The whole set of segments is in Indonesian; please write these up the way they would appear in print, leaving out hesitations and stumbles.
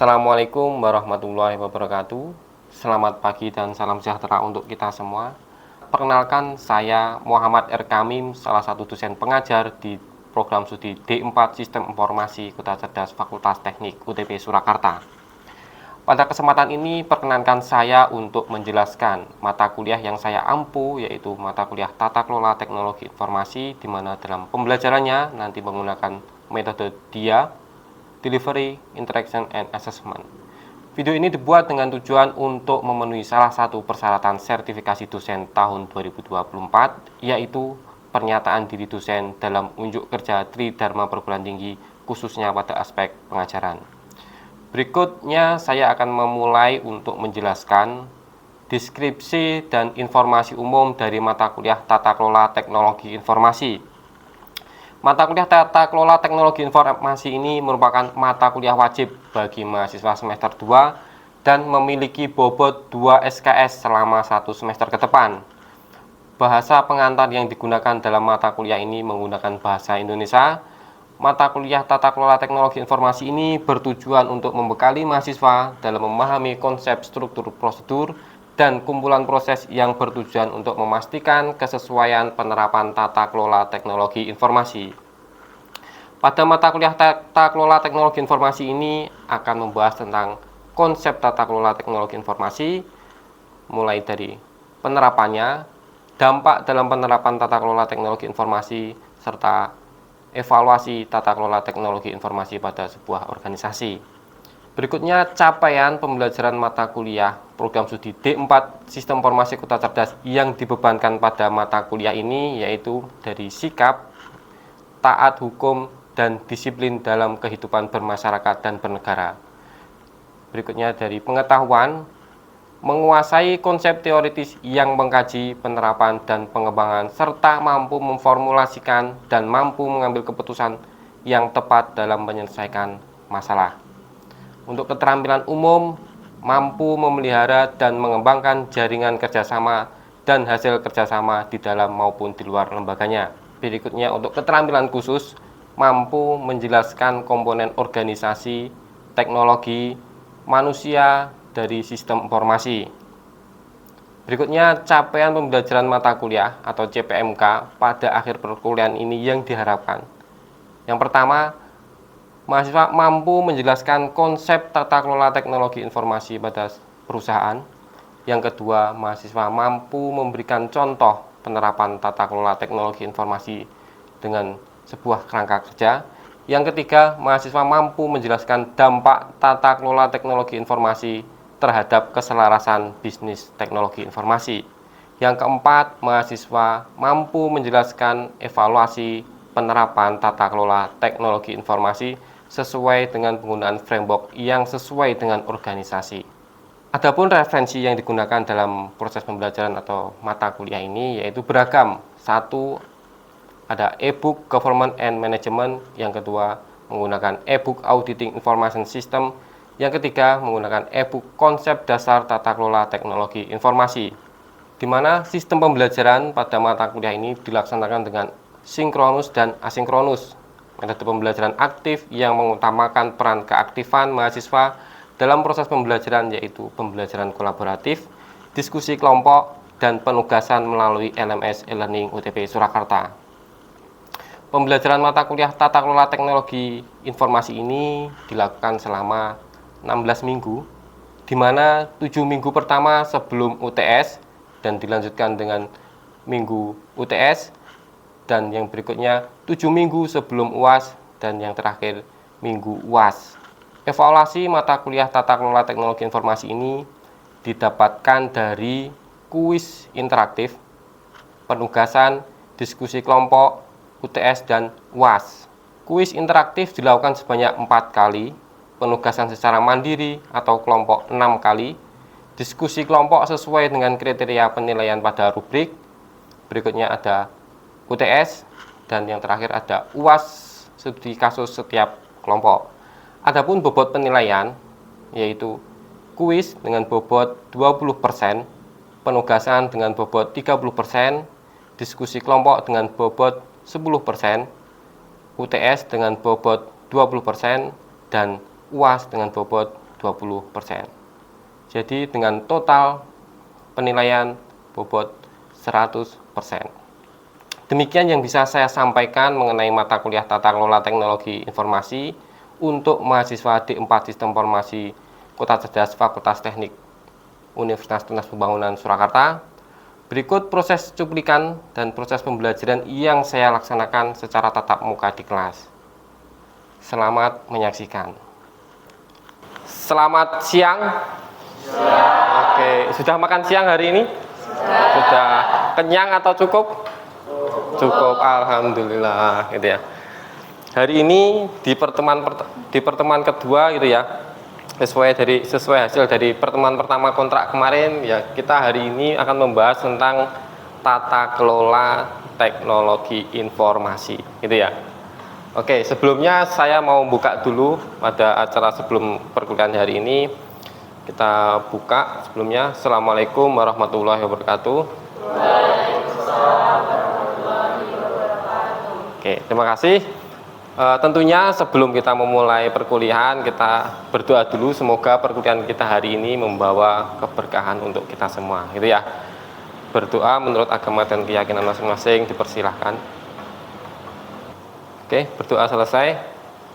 Assalamualaikum warahmatullahi wabarakatuh. Selamat pagi dan salam sejahtera untuk kita semua. Perkenalkan, saya Muhammad R. Kamim, salah satu dosen pengajar di program studi D4 Sistem Informasi Kota Cerdas Fakultas Teknik UTP Surakarta. Pada kesempatan ini, perkenankan saya untuk menjelaskan mata kuliah yang saya ampu, yaitu mata kuliah Tata Kelola Teknologi Informasi, di mana dalam pembelajarannya nanti menggunakan metode DIA, Delivery, Interaction, and Assessment. Video ini dibuat dengan tujuan untuk memenuhi salah satu persyaratan sertifikasi dosen tahun 2024, yaitu pernyataan diri dosen dalam unjuk kerja Tridharma Perguruan Tinggi, khususnya pada aspek pengajaran. Berikutnya saya akan memulai untuk menjelaskan deskripsi dan informasi umum dari mata kuliah Tata Kelola Teknologi Informasi. Mata kuliah Tata Kelola Teknologi Informasi ini merupakan mata kuliah wajib bagi mahasiswa semester 2 dan memiliki bobot 2 SKS selama 1 semester ke depan. Bahasa pengantar yang digunakan dalam mata kuliah ini menggunakan bahasa Indonesia. Mata kuliah Tata Kelola Teknologi Informasi ini bertujuan untuk membekali mahasiswa dalam memahami konsep struktur prosedur dan kumpulan proses yang bertujuan untuk memastikan kesesuaian penerapan tata kelola teknologi informasi. Pada mata kuliah Tata Kelola Teknologi Informasi ini akan membahas tentang konsep tata kelola teknologi informasi, mulai dari penerapannya, dampak dalam penerapan tata kelola teknologi informasi, serta evaluasi tata kelola teknologi informasi pada sebuah organisasi. Berikutnya, capaian pembelajaran mata kuliah program studi D4 Sistem Informasi Kota Cerdas yang dibebankan pada mata kuliah ini, yaitu dari sikap, taat hukum, dan disiplin dalam kehidupan bermasyarakat dan bernegara. Berikutnya dari pengetahuan, menguasai konsep teoritis yang mengkaji penerapan dan pengembangan, serta mampu memformulasikan dan mampu mengambil keputusan yang tepat dalam menyelesaikan masalah. Untuk keterampilan umum, mampu memelihara dan mengembangkan jaringan kerjasama dan hasil kerjasama di dalam maupun di luar lembaganya. Berikutnya untuk keterampilan khusus, mampu menjelaskan komponen organisasi, teknologi, manusia dari sistem informasi. Berikutnya capaian pembelajaran mata kuliah atau CPMK pada akhir perkuliahan ini yang diharapkan. Yang pertama, mahasiswa mampu menjelaskan konsep tata kelola teknologi informasi pada perusahaan. Yang kedua, mahasiswa mampu memberikan contoh penerapan tata kelola teknologi informasi dengan sebuah kerangka kerja. Yang ketiga, mahasiswa mampu menjelaskan dampak tata kelola teknologi informasi terhadap keselarasan bisnis teknologi informasi. Yang keempat, mahasiswa mampu menjelaskan evaluasi penerapan tata kelola teknologi informasi sesuai dengan penggunaan framework yang sesuai dengan organisasi. Adapun referensi yang digunakan dalam proses pembelajaran atau mata kuliah ini yaitu beragam. Satu, ada e-book Government and Management. Yang kedua, menggunakan e-book Auditing Information System. Yang ketiga, menggunakan e-book Konsep Dasar Tata Kelola Teknologi Informasi, di mana sistem pembelajaran pada mata kuliah ini dilaksanakan dengan sinkronus dan asinkronus. Metode pembelajaran aktif yang mengutamakan peran keaktifan mahasiswa dalam proses pembelajaran yaitu pembelajaran kolaboratif, diskusi kelompok, dan penugasan melalui LMS e-Learning UTP Surakarta. Pembelajaran mata kuliah Tata Kelola Teknologi Informasi ini dilakukan selama 16 minggu, di mana 7 minggu pertama sebelum UTS dan dilanjutkan dengan minggu UTS, dan yang berikutnya 7 minggu sebelum UAS, dan yang terakhir minggu UAS. Evaluasi mata kuliah Tata Kelola Teknologi Informasi ini didapatkan dari kuis interaktif, penugasan, diskusi kelompok, UTS, dan UAS. Kuis interaktif dilakukan sebanyak 4 kali, penugasan secara mandiri atau kelompok 6 kali, diskusi kelompok sesuai dengan kriteria penilaian pada rubrik. Berikutnya ada UTS, dan yang terakhir ada UAS studi kasus setiap kelompok. Adapun bobot penilaian yaitu kuis dengan bobot 20%, penugasan dengan bobot 30%, diskusi kelompok dengan bobot 10%, UTS dengan bobot 20%, dan UAS dengan bobot 20%. Jadi dengan total penilaian bobot 100%. Demikian yang bisa saya sampaikan mengenai mata kuliah Tata Kelola Teknologi Informasi untuk mahasiswa D4 Sistem Informasi Kota Cerdas Fakultas Teknik Universitas Tunas Pembangunan Surakarta. Berikut proses cuplikan dan proses pembelajaran yang saya laksanakan secara tatap muka di kelas. Selamat menyaksikan. Selamat siang. Oke, sudah makan siang hari ini? Sudah. Kenyang atau cukup? Cukup, alhamdulillah, gitu ya. Hari ini di pertemuan kedua, gitu ya. Sesuai hasil dari pertemuan pertama kontrak kemarin, ya kita hari ini akan membahas tentang tata kelola teknologi informasi, gitu ya. Oke, sebelumnya saya mau buka dulu pada acara sebelum perkuliahan hari ini. Kita buka sebelumnya. Assalamualaikum warahmatullahi wabarakatuh. Waalaikumsalam warahmatullahi wabarakatuh. Oke, terima kasih. Tentunya sebelum kita memulai perkuliahan, kita berdoa dulu semoga perkuliahan kita hari ini membawa keberkahan untuk kita semua, gitu ya. Berdoa menurut agama dan keyakinan masing-masing, dipersilahkan. Oke, berdoa selesai.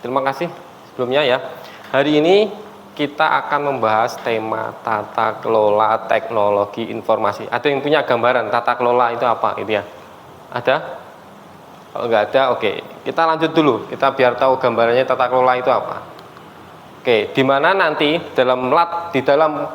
Terima kasih sebelumnya ya. Hari ini kita akan membahas tema tata kelola teknologi informasi. Ada yang punya gambaran tata kelola itu apa, gitu ya? Ada? Kalau nggak ada, oke. Kita lanjut dulu. Kita biar tahu gambarannya tata kelola itu apa. Oke, di mana nanti di dalam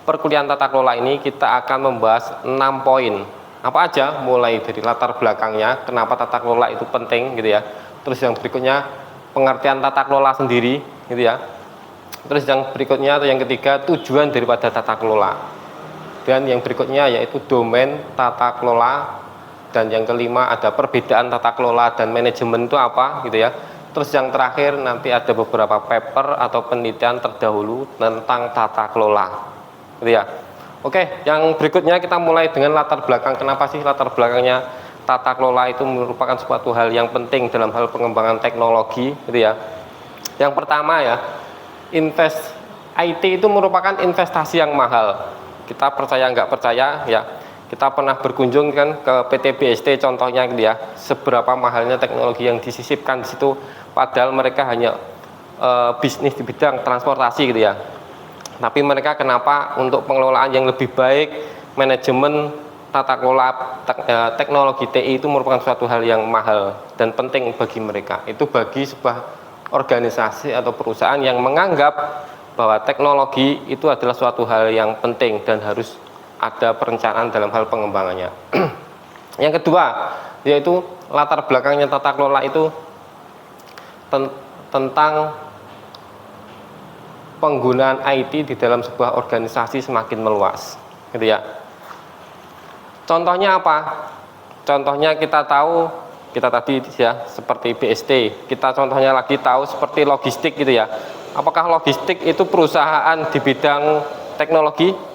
perkuliahan tata kelola ini kita akan membahas 6 poin. Apa aja? Mulai dari latar belakangnya, kenapa tata kelola itu penting, gitu ya. Terus yang berikutnya pengertian tata kelola sendiri, gitu ya. Terus yang berikutnya atau yang ketiga tujuan daripada tata kelola. Dan yang berikutnya yaitu domain tata kelola. Dan yang kelima ada perbedaan tata kelola dan manajemen itu apa, gitu ya. Terus yang terakhir nanti ada beberapa paper atau penelitian terdahulu tentang tata kelola, gitu ya. Oke, yang berikutnya kita mulai dengan latar belakang. Kenapa sih latar belakangnya tata kelola itu merupakan suatu hal yang penting dalam hal pengembangan teknologi, gitu ya. Yang pertama ya, IT itu merupakan investasi yang mahal. Kita percaya nggak percaya ya. Kita pernah berkunjung kan ke PT BST contohnya, gitu ya. Seberapa mahalnya teknologi yang disisipkan di situ, padahal mereka hanya bisnis di bidang transportasi, gitu ya. Tapi mereka kenapa untuk pengelolaan yang lebih baik, manajemen tata kelola teknologi TI itu merupakan suatu hal yang mahal dan penting bagi mereka. Itu bagi sebuah organisasi atau perusahaan yang menganggap bahwa teknologi itu adalah suatu hal yang penting dan harus ada perencanaan dalam hal pengembangannya. Yang kedua, yaitu latar belakangnya tata kelola itu tentang penggunaan IT di dalam sebuah organisasi semakin meluas, gitu ya. Contohnya apa? Contohnya kita tahu, kita tadi ya seperti BST, kita contohnya lagi tahu seperti logistik, gitu ya. Apakah logistik itu perusahaan di bidang teknologi?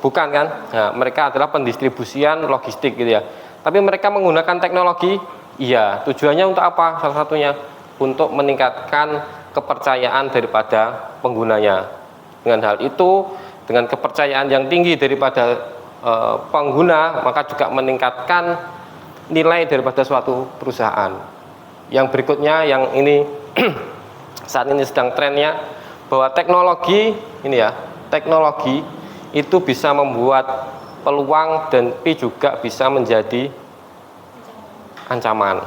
Bukan kan? Nah, mereka adalah pendistribusian logistik, gitu ya. Tapi mereka menggunakan teknologi, iya. Tujuannya untuk apa? Salah satunya untuk meningkatkan kepercayaan daripada penggunanya. Dengan hal itu, dengan kepercayaan yang tinggi daripada pengguna, maka juga meningkatkan nilai daripada suatu perusahaan. Yang berikutnya, yang ini saat ini sedang trennya, bahwa teknologi ini ya, teknologi itu bisa membuat peluang dan juga bisa menjadi ancaman.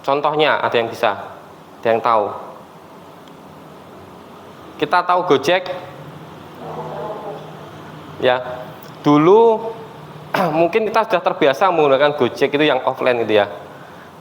Contohnya ada yang bisa, ada yang tahu? Kita tahu Gojek, ya. Dulu mungkin kita sudah terbiasa menggunakan Gojek itu yang offline, gitu ya.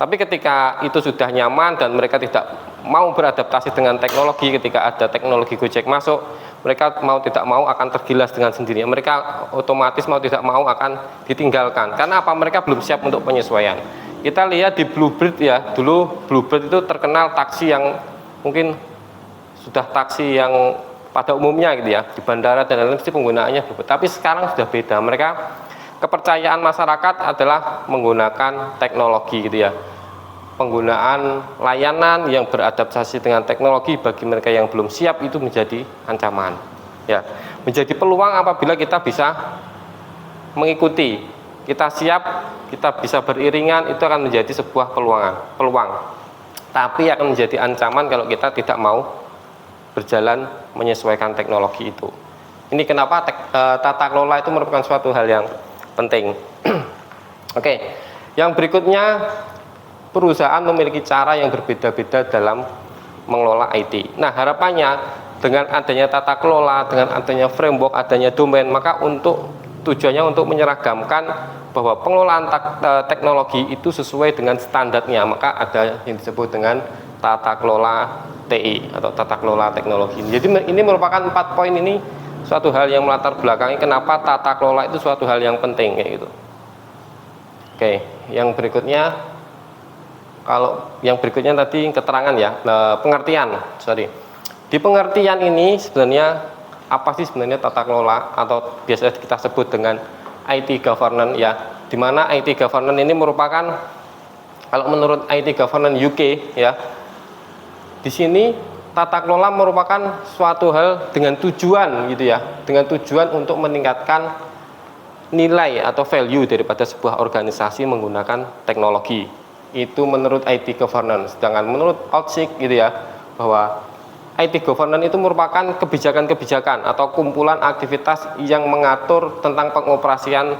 Tapi ketika itu sudah nyaman dan mereka tidak mau beradaptasi dengan teknologi, ketika ada teknologi Gojek masuk, mereka mau tidak mau akan tergilas dengan sendirinya. Mereka otomatis mau tidak mau akan ditinggalkan. Karena apa? Mereka belum siap untuk penyesuaian. Kita lihat di Bluebird ya, dulu Bluebird itu terkenal taksi yang mungkin sudah taksi yang pada umumnya, gitu ya, di bandara dan lain-lain mesti penggunaannya Bluebird. Tapi sekarang sudah beda. Mereka kepercayaan masyarakat adalah menggunakan teknologi, gitu ya. penggunaan layanan yang beradaptasi dengan teknologi bagi mereka yang belum siap itu menjadi ancaman. Ya, menjadi peluang apabila kita bisa mengikuti, kita siap, kita bisa beriringan, itu akan menjadi sebuah peluang. Tapi akan menjadi ancaman kalau kita tidak mau berjalan menyesuaikan teknologi itu. Ini kenapa tata kelola itu merupakan suatu hal yang penting. Oke, yang berikutnya, perusahaan memiliki cara yang berbeda-beda dalam mengelola IT. Nah, harapannya dengan adanya tata kelola, dengan adanya framework, adanya domain, maka tujuannya untuk menyeragamkan bahwa pengelolaan teknologi itu sesuai dengan standarnya. Maka ada yang disebut dengan tata kelola TI atau tata kelola teknologi. Jadi ini merupakan 4 poin ini suatu hal yang melatar belakangi kenapa tata kelola itu suatu hal yang penting kayak gitu. Oke, yang berikutnya, tadi keterangan ya, pengertian. Di pengertian ini sebenarnya apa sih sebenarnya tata kelola atau biasa kita sebut dengan IT governance ya. Di mana IT governance ini merupakan, kalau menurut IT governance UK ya, di sini tata kelola merupakan suatu hal dengan tujuan gitu ya, dengan tujuan untuk meningkatkan nilai atau value daripada sebuah organisasi menggunakan teknologi. Itu menurut IT governance. Sedangkan menurut OutSyk gitu ya, bahwa IT governance itu merupakan kebijakan-kebijakan atau kumpulan aktivitas yang mengatur tentang pengoperasian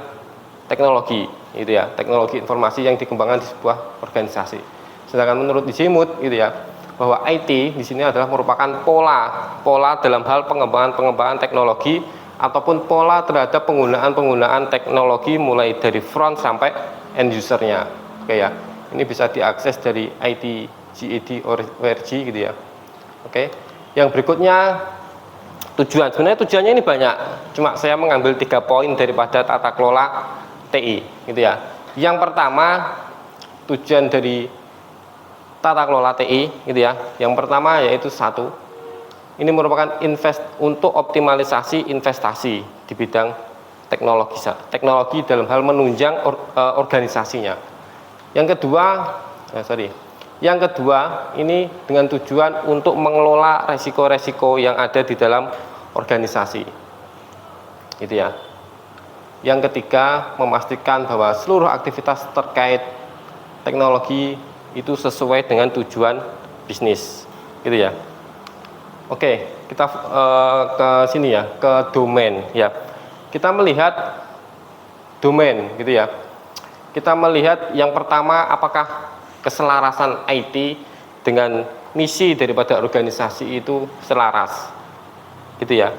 teknologi gitu ya, teknologi informasi yang dikembangkan di sebuah organisasi. Sedangkan menurut Zimut gitu ya, bahwa IT di sini adalah merupakan pola dalam hal pengembangan teknologi ataupun pola terhadap penggunaan teknologi mulai dari front sampai end usernya. Oke ya, ini bisa diakses dari ITGED.org gitu ya. Oke, yang berikutnya tujuan. Sebenarnya tujuannya ini banyak, cuma saya mengambil 3 poin daripada tata kelola TI gitu ya. Yang pertama, tujuan dari tata kelola TI gitu ya. Yang pertama yaitu ini merupakan untuk optimalisasi investasi di bidang teknologi dalam hal menunjang organisasinya. Yang kedua ini dengan tujuan untuk mengelola resiko-resiko yang ada di dalam organisasi gitu ya. Yang ketiga, memastikan bahwa seluruh aktivitas terkait teknologi itu sesuai dengan tujuan bisnis gitu ya. Oke, kita ke sini ya, ke domain ya. Kita melihat domain gitu ya. Kita melihat yang pertama, apakah keselarasan IT dengan misi daripada organisasi itu selaras gitu ya.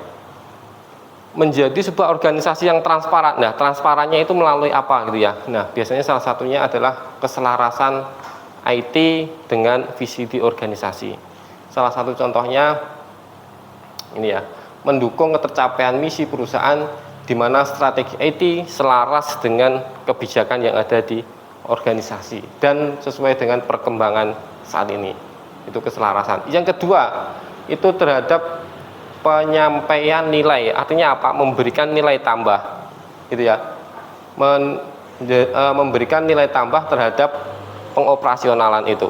Menjadi sebuah organisasi yang transparan. Nah, transparannya itu melalui apa gitu ya. Nah, biasanya salah satunya adalah keselarasan IT dengan visi di organisasi. Salah satu contohnya ini ya, mendukung ketercapaian misi perusahaan di mana strategi IT selaras dengan kebijakan yang ada di organisasi dan sesuai dengan perkembangan saat ini. Itu keselarasan. Yang kedua, itu terhadap penyampaian nilai. Artinya apa? Memberikan nilai tambah gitu ya. Memberikan nilai tambah terhadap pengoperasionalan itu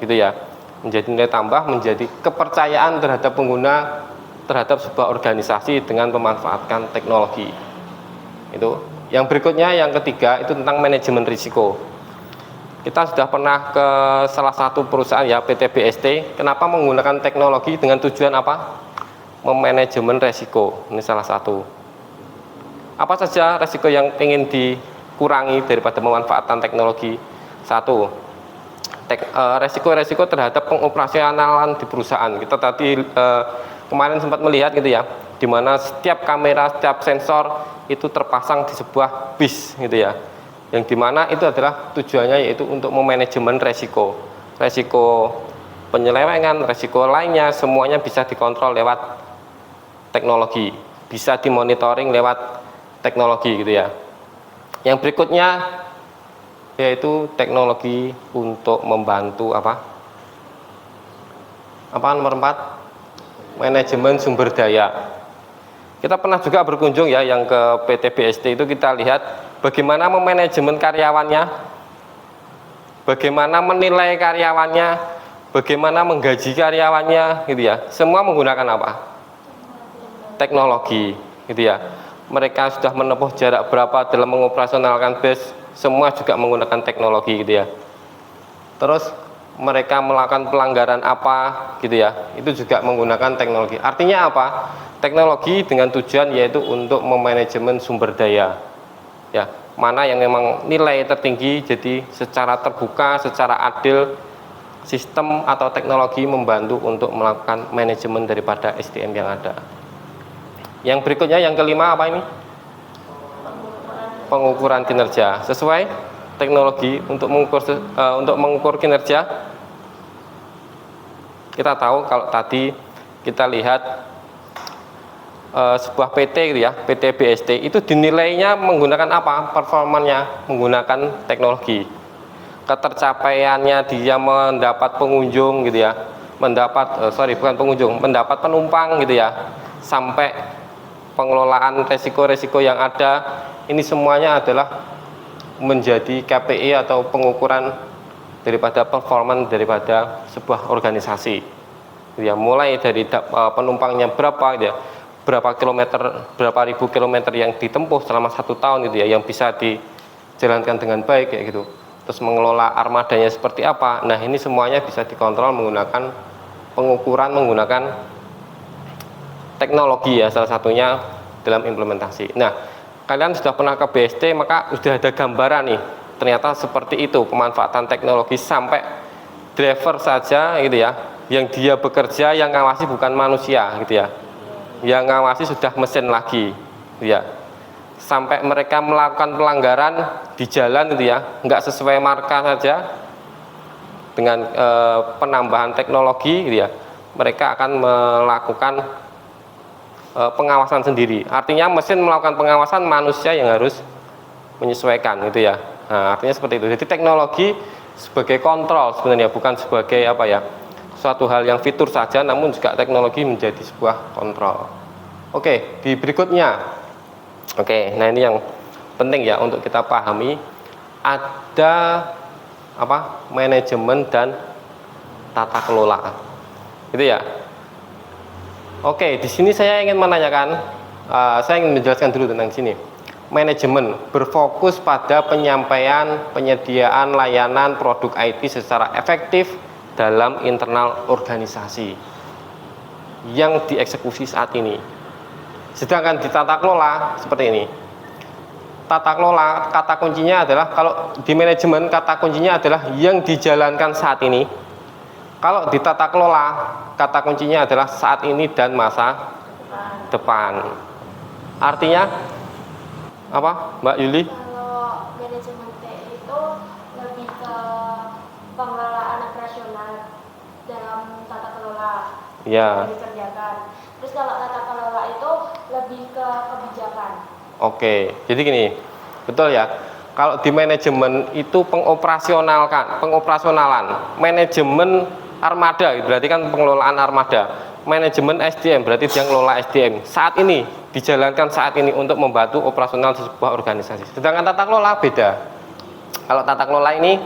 gitu ya. Menjadi nilai tambah, menjadi kepercayaan terhadap pengguna terhadap sebuah organisasi dengan memanfaatkan teknologi. Itu. Yang berikutnya, yang ketiga, itu tentang manajemen risiko. Kita sudah pernah ke salah satu perusahaan ya, PT BST. Kenapa menggunakan teknologi dengan tujuan apa? Memanajemen risiko. Ini salah satu. Apa saja risiko yang ingin dikurangi daripada memanfaatkan teknologi? Satu, resiko-resiko terhadap pengoperasionalan di perusahaan. Kita tadi kemarin sempat melihat gitu ya, di mana setiap kamera, setiap sensor itu terpasang di sebuah bis gitu ya, yang dimana itu adalah tujuannya yaitu untuk memanajemen resiko penyelewengan, resiko lainnya, semuanya bisa dikontrol lewat teknologi, bisa dimonitoring lewat teknologi gitu ya. Yang berikutnya yaitu teknologi untuk membantu apa nomor 4, manajemen sumber daya. Kita pernah juga berkunjung ya yang ke PT BST itu, kita lihat bagaimana memanajemen karyawannya bagaimana menilai karyawannya, bagaimana menggaji karyawannya, gitu ya. Semua menggunakan apa? Teknologi, gitu ya. Mereka sudah menempuh jarak berapa dalam mengoperasionalkan bus, semua juga menggunakan teknologi, gitu ya. Terus mereka melakukan pelanggaran apa, gitu ya, itu juga menggunakan teknologi. Artinya apa? Teknologi dengan tujuan yaitu untuk memanajemen sumber daya, ya, mana yang memang nilai tertinggi, jadi secara terbuka, secara adil, sistem atau teknologi membantu untuk melakukan manajemen daripada SDM yang ada. Yang berikutnya, yang kelima apa ini? Pengukuran kinerja. Sesuai teknologi untuk mengukur kinerja. Kita tahu kalau tadi kita lihat sebuah PT gitu ya, PT BST itu dinilainya menggunakan apa? Performanya menggunakan teknologi. Ketercapaiannya dia mendapat pengunjung gitu ya, mendapat penumpang gitu ya, sampai pengelolaan resiko-resiko yang ada, ini semuanya adalah menjadi KPI atau pengukuran daripada performa daripada sebuah organisasi, ya, mulai dari penumpangnya berapa, ya, berapa kilometer, berapa ribu kilometer yang ditempuh selama 1 tahun gitu ya, yang bisa dijalankan dengan baik kayak gitu. Terus mengelola armadanya seperti apa. Nah, ini semuanya bisa dikontrol menggunakan pengukuran menggunakan teknologi ya, salah satunya dalam implementasi. Nah, kalian sudah pernah ke BST, maka sudah ada gambaran nih, ternyata seperti itu pemanfaatan teknologi, sampai driver saja gitu ya, yang dia bekerja, yang ngawasi bukan manusia gitu ya, yang ngawasi sudah mesin lagi gitu ya, sampai mereka melakukan pelanggaran di jalan gitu ya, nggak sesuai marka saja, dengan penambahan teknologi gitu ya, mereka akan melakukan pengawasan sendiri. Artinya mesin melakukan pengawasan, manusia yang harus menyesuaikan gitu ya. Nah, artinya seperti itu. Jadi teknologi sebagai kontrol sebenarnya, bukan sebagai apa ya, suatu hal yang fitur saja, namun juga teknologi menjadi sebuah kontrol. Oke, di berikutnya. Oke, nah ini yang penting ya untuk kita pahami, ada apa? Manajemen dan tata kelola. Gitu ya. Oke, di sini saya ingin menanyakan, saya ingin menjelaskan dulu tentang sini. Manajemen berfokus pada penyampaian, penyediaan layanan produk IT secara efektif dalam internal organisasi yang dieksekusi saat ini. Sedangkan di tata kelola seperti ini. Tata kelola, kata kuncinya adalah, kalau di manajemen kata kuncinya adalah yang dijalankan saat ini. Kalau di tata kelola, kata kuncinya adalah saat ini dan masa depan. Artinya apa, Mbak Yuli? Kalau manajemen TI itu lebih ke pengelolaan operasional dalam tata kelola Ya. yang dikerjakan. Terus kalau tata kelola itu lebih ke kebijakan. Oke, jadi gini, betul ya. Kalau di manajemen itu pengoperasionalan, manajemen armada, berarti kan pengelolaan armada. Manajemen SDM berarti dia ngelola SDM saat ini, dijalankan saat ini untuk membantu operasional sebuah organisasi. Sedangkan tata kelola beda. Kalau tata kelola ini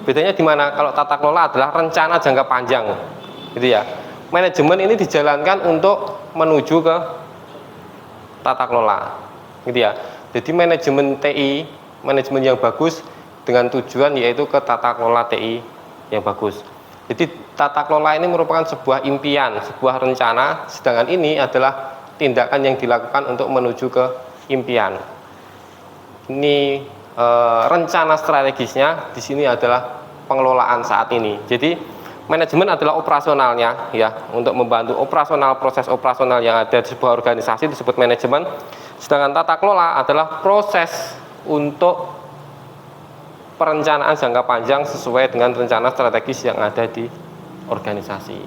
bedanya di mana? Kalau tata kelola adalah rencana jangka panjang, gitu ya. Manajemen ini dijalankan untuk menuju ke tata kelola, gitu ya. Jadi manajemen TI, manajemen yang bagus dengan tujuan yaitu ke tata kelola TI yang bagus. Jadi tata kelola ini merupakan sebuah impian, sebuah rencana, sedangkan ini adalah tindakan yang dilakukan untuk menuju ke impian. Ini rencana strategisnya di sini adalah pengelolaan saat ini. Jadi manajemen adalah operasionalnya ya, untuk membantu operasional, proses operasional yang ada di sebuah organisasi disebut manajemen. Sedangkan tata kelola adalah proses untuk perencanaan jangka panjang sesuai dengan rencana strategis yang ada di organisasi.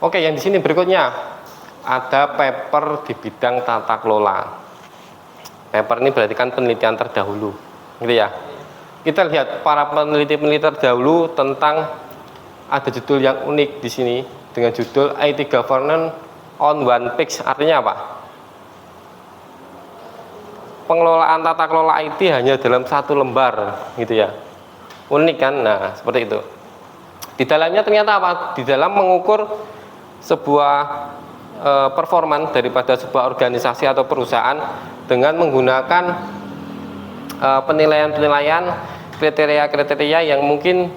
Oke, yang di sini berikutnya ada paper di bidang tata kelola. Paper ini berarti kan penelitian terdahulu, gitu ya. Kita lihat para peneliti-peneliti terdahulu tentang, ada judul yang unik di sini dengan judul IT Governance on One Page. Artinya apa? Pengelolaan tata kelola IT hanya dalam satu lembar, gitu ya. Unik kan? Nah, seperti itu. Di dalamnya ternyata apa? Di dalam mengukur sebuah performan daripada sebuah organisasi atau perusahaan dengan menggunakan penilaian-penilaian, kriteria-kriteria yang mungkin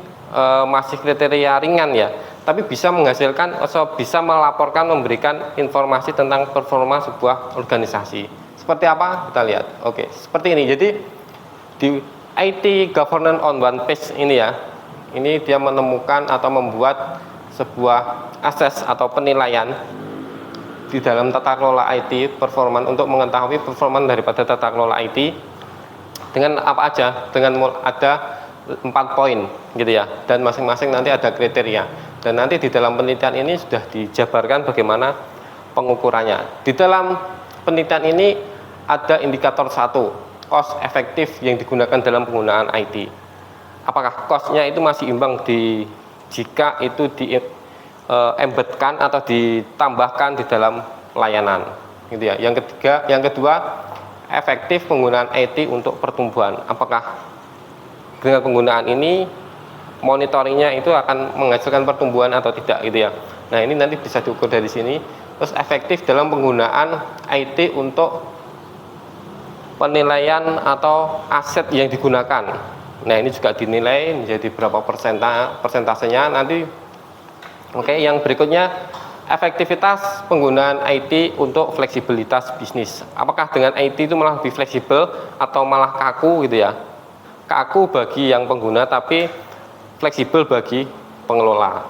masih kriteria ringan ya, tapi bisa menghasilkan atau bisa melaporkan, memberikan informasi tentang performa sebuah organisasi. Seperti apa? Kita lihat. Oke, seperti ini. Jadi di IT Governance on One Page ini ya, ini dia menemukan atau membuat sebuah akses atau penilaian di dalam tata kelola IT performan untuk mengetahui performan daripada tata kelola IT dengan apa aja, dengan ada 4 poin gitu ya, dan masing-masing nanti ada kriteria, dan nanti di dalam penelitian ini sudah dijabarkan bagaimana pengukurannya. Di dalam penelitian ini ada indikator 1, cost efektif yang digunakan dalam penggunaan IT. Apakah costnya itu masih imbang jika itu embedkan atau ditambahkan di dalam layanan gitu ya. Yang kedua, efektif penggunaan IT untuk pertumbuhan. Apakah dengan penggunaan ini monitoringnya itu akan menghasilkan pertumbuhan atau tidak gitu ya. Nah, ini nanti bisa diukur dari sini. Terus efektif dalam penggunaan IT untuk penilaian atau aset yang digunakan. Nah, ini juga dinilai menjadi berapa persentasenya nanti. Oke, yang berikutnya efektivitas penggunaan IT untuk fleksibilitas bisnis. Apakah dengan IT itu malah lebih fleksibel atau malah kaku gitu ya? Kaku bagi yang pengguna tapi fleksibel bagi pengelola.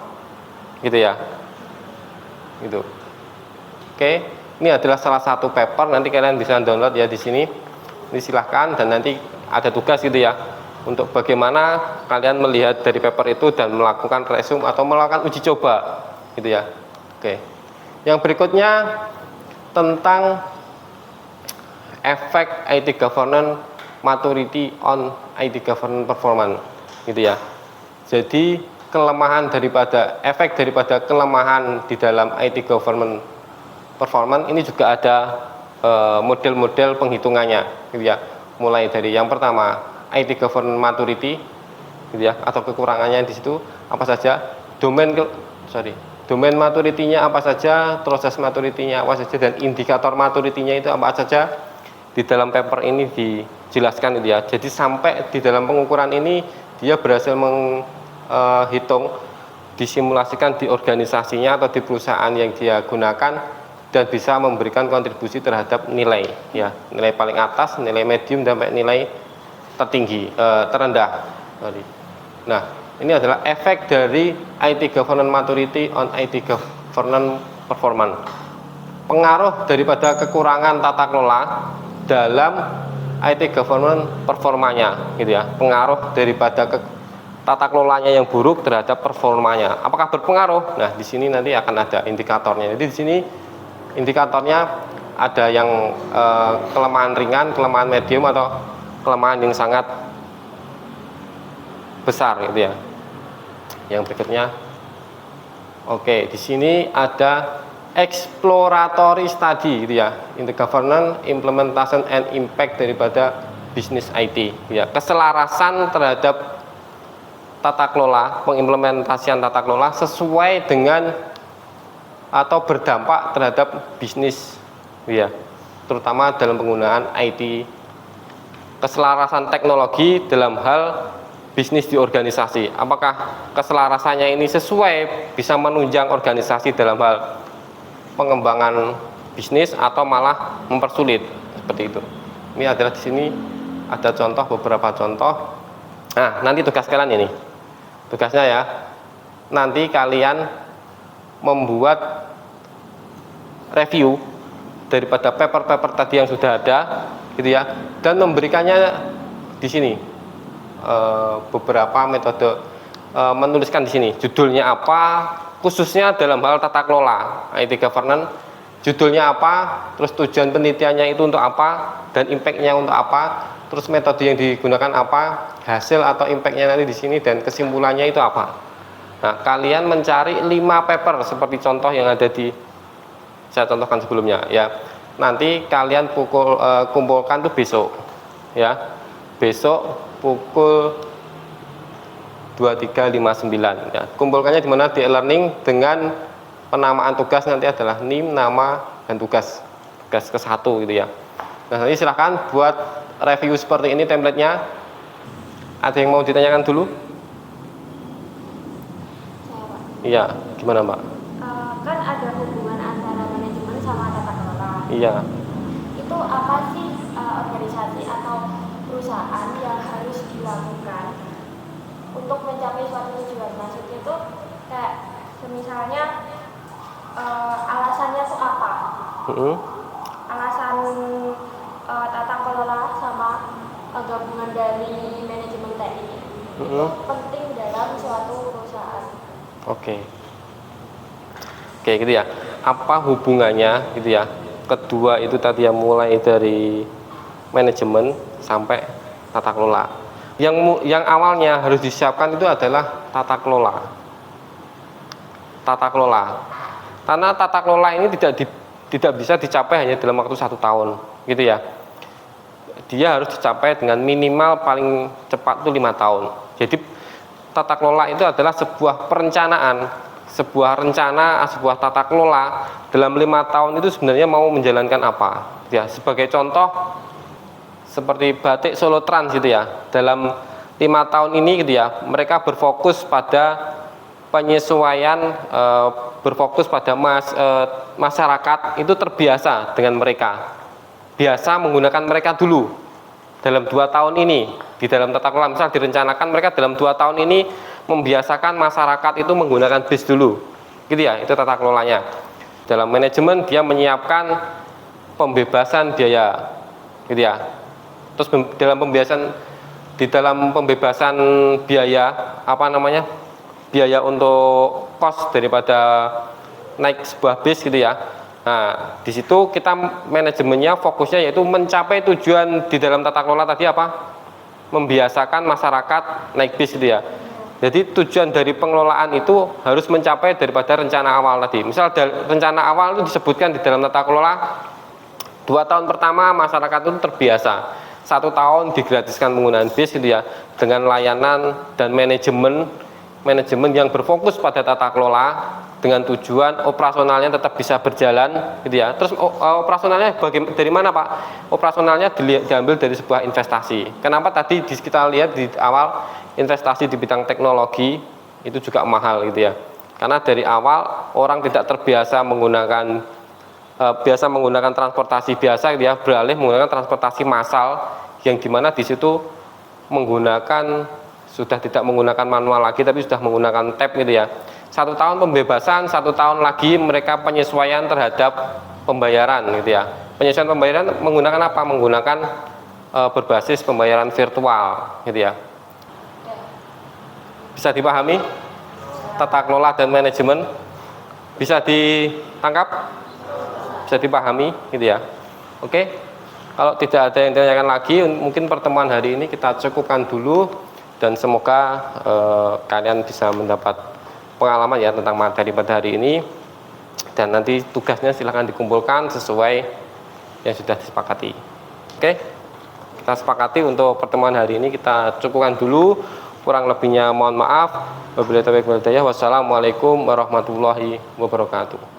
Gitu ya. Gitu. Oke, ini adalah salah satu paper, nanti kalian bisa download ya di sini. Ini silahkan, dan nanti ada tugas gitu ya untuk bagaimana kalian melihat dari paper itu dan melakukan resume atau melakukan uji coba gitu ya. Oke. Yang berikutnya tentang efek IT governance maturity on IT governance performance gitu ya. Jadi efek daripada kelemahan di dalam IT governance performance ini juga ada model-model penghitungannya gitu ya. Mulai dari yang pertama IT governance maturity gitu ya, atau kekurangannya di situ apa saja, domain maturity-nya apa saja, proses maturity-nya apa saja, dan indikator maturity-nya itu apa saja. Di dalam paper ini dijelaskan gitu ya. Jadi sampai di dalam pengukuran ini dia berhasil menghitung, disimulasikan di organisasinya atau di perusahaan yang dia gunakan, dan bisa memberikan kontribusi terhadap nilai ya, nilai paling atas, nilai medium, sampai nilai terendah. Nah, ini adalah efek dari IT governance maturity on IT governance performance. Pengaruh daripada kekurangan tata kelola dalam IT governance performanya gitu ya. Pengaruh daripada tata kelolanya yang buruk terhadap performanya. Apakah berpengaruh? Nah, di sini nanti akan ada indikatornya. Jadi di sini indikatornya ada yang kelemahan ringan, kelemahan medium, atau kelemahan yang sangat besar gitu ya. Yang berikutnya, oke, di sini ada exploratory study gitu ya, in the governance, implementation and impact daripada bisnis IT gitu ya. Keselarasan terhadap tata kelola, pengimplementasian tata kelola sesuai dengan atau berdampak terhadap bisnis ya, terutama dalam penggunaan IT. Keselarasan teknologi dalam hal bisnis di organisasi, apakah keselarasannya ini sesuai, bisa menunjang organisasi dalam hal pengembangan bisnis atau malah mempersulit, seperti itu. Ini adalah di sini ada contoh, beberapa contoh. Nah, nanti tugas kalian ini, tugasnya ya, nanti kalian membuat review daripada paper-paper tadi yang sudah ada gitu ya, dan memberikannya di sini beberapa metode, menuliskan di sini judulnya apa, khususnya dalam hal tata kelola IT governance, judulnya apa, terus tujuan penelitiannya itu untuk apa, dan impactnya untuk apa, terus metode yang digunakan apa, hasil atau impactnya nanti di sini, dan kesimpulannya itu apa. Nah, kalian mencari 5 paper seperti contoh yang ada di saya contohkan sebelumnya ya. Nanti kalian kumpulkan tuh besok ya. Besok pukul 2359 ya. Kumpulkannya di mana? Di e-learning dengan penamaan tugas nanti adalah NIM, nama, dan tugas ke-1 gitu ya. Nah, nanti silahkan buat review seperti ini template-nya. Ada yang mau ditanyakan dulu? Iya, gimana Mbak? Kan ada hubungan antara manajemen sama tata kelola. Iya. Itu apa sih organisasi atau perusahaan yang harus dilakukan untuk mencapai suatu tujuan? Maksudnya tuh kayak misalnya alasannya tuh apa? Alasan tata kelola sama gabungan dari manajemen TI itu penting dalam suatu perusahaan. Oke, gitu ya. Apa hubungannya gitu ya? Kedua itu tadi yang mulai dari manajemen sampai tata kelola. Yang awalnya harus disiapkan itu adalah tata kelola. Karena tata kelola ini tidak bisa dicapai hanya dalam waktu 1 tahun, gitu ya. Dia harus dicapai dengan minimal paling cepat itu 5 tahun. Jadi tata kelola itu adalah sebuah perencanaan, sebuah tata kelola dalam 5 tahun itu sebenarnya mau menjalankan apa. Ya, sebagai contoh seperti Batik Solo Trans gitu ya. Dalam 5 tahun ini gitu ya, mereka berfokus pada penyesuaian, berfokus pada masyarakat itu terbiasa dengan mereka. Biasa menggunakan mereka dulu dalam 2 tahun ini. Di dalam tata kelola misal direncanakan mereka dalam 2 tahun ini membiasakan masyarakat itu menggunakan bis dulu, gitu ya. Itu tata kelolanya. Dalam manajemen dia menyiapkan pembebasan biaya, gitu ya. Terus di dalam pembebasan biaya biaya untuk kos daripada naik sebuah bis, gitu ya. Nah, di situ kita manajemennya fokusnya yaitu mencapai tujuan di dalam tata kelola tadi apa? Membiasakan masyarakat naik bis, gitu ya. Jadi tujuan dari pengelolaan itu harus mencapai daripada rencana awal tadi. Misal rencana awal itu disebutkan di dalam tata kelola 2 tahun pertama masyarakat itu terbiasa, 1 tahun digratiskan penggunaan bis, gitu ya, dengan layanan dan manajemen yang berfokus pada tata kelola dengan tujuan operasionalnya tetap bisa berjalan, gitu ya. Terus operasionalnya dari mana Pak? Operasionalnya diambil dari sebuah investasi. Kenapa tadi kita lihat di awal investasi di bidang teknologi itu juga mahal, gitu ya. Karena dari awal orang tidak terbiasa menggunakan transportasi biasa, gitu ya, beralih menggunakan transportasi massal yang dimana di situ sudah tidak menggunakan manual lagi tapi sudah menggunakan tab, gitu ya. 1 tahun pembebasan, 1 tahun lagi mereka penyesuaian terhadap pembayaran, gitu ya. Penyesuaian pembayaran menggunakan apa? Menggunakan berbasis pembayaran virtual, gitu ya. Bisa dipahami? Tata kelola dan manajemen bisa ditangkap? Bisa dipahami, gitu ya. Oke. Kalau tidak ada yang ditanyakan lagi, mungkin pertemuan hari ini kita cukupkan dulu dan semoga kalian bisa mendapat pengalaman ya tentang materi pada hari ini, dan nanti tugasnya silahkan dikumpulkan sesuai yang sudah disepakati. Oke, kita sepakati untuk pertemuan hari ini kita cukupkan dulu. Kurang lebihnya mohon maaf. Wabillahi taufiq wal hidayah. Wassalamualaikum warahmatullahi wabarakatuh.